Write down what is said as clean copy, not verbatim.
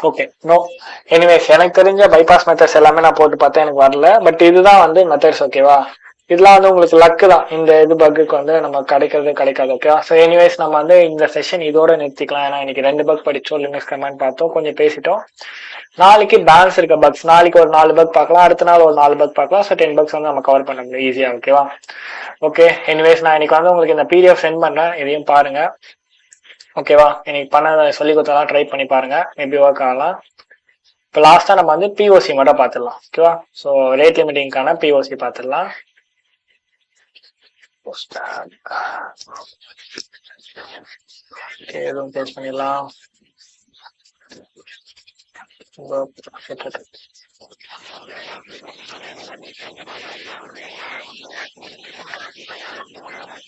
Okay. No. Anyways எனக்கு தெரிஞ்ச bypass methods எல்லாமே நான் போட்டு பார்த்தேன், எனக்கு வரல. பட் இதுதான் வந்து மெத்தட்ஸ், ஓகேவா? இதெல்லாம் வந்து உங்களுக்கு லக்கு தான். இந்த இது பக்குக்கு வந்து நம்ம கிடைக்கிறது கிடைக்காது, ஓகேவா? ஸோ எனிவேஸ் நம்ம வந்து இந்த செஷன் இதோட நிறுத்திக்கலாம். ஏன்னா இன்னைக்கு 2 பக் படிச்சோம், லினக்ஸ் கமெண்ட் பார்த்தோம், கொஞ்சம் பேசிட்டோம். நாளைக்கு பேலன்ஸ் இருக்க பக்ஸ், நாளைக்கு ஒரு 4 பக் பார்க்கலாம், அடுத்த நாள் ஒரு 4 பக் பார்க்கலாம். ஸோ 10 பக்ஸ் வந்து நம்ம கவர் பண்ண முடியும் ஈஸியா, ஓகேவா? ஓகே. எனிவேஸ் நான் இன்னைக்கு வந்து உங்களுக்கு இந்த பிடிஎஃப் சென்ட் பண்றேன், இதையும் பாருங்க, ஓகேவா? இன்னைக்கு பண்ண சொல்லி கொடுத்தலாம் ட்ரை பண்ணி பாருங்க, மேபி ஒர்க் ஆகலாம். இப்போ லாஸ்டா நம்ம வந்து பிஓசி மட்டும் பார்த்துடலாம், ஓகேவா? ஸோ ரேட் லிமிட்டிங்கான பிஓசி பார்த்துடலாம். எதுவும் க்ளோஸ் பண்ணிடலாம்.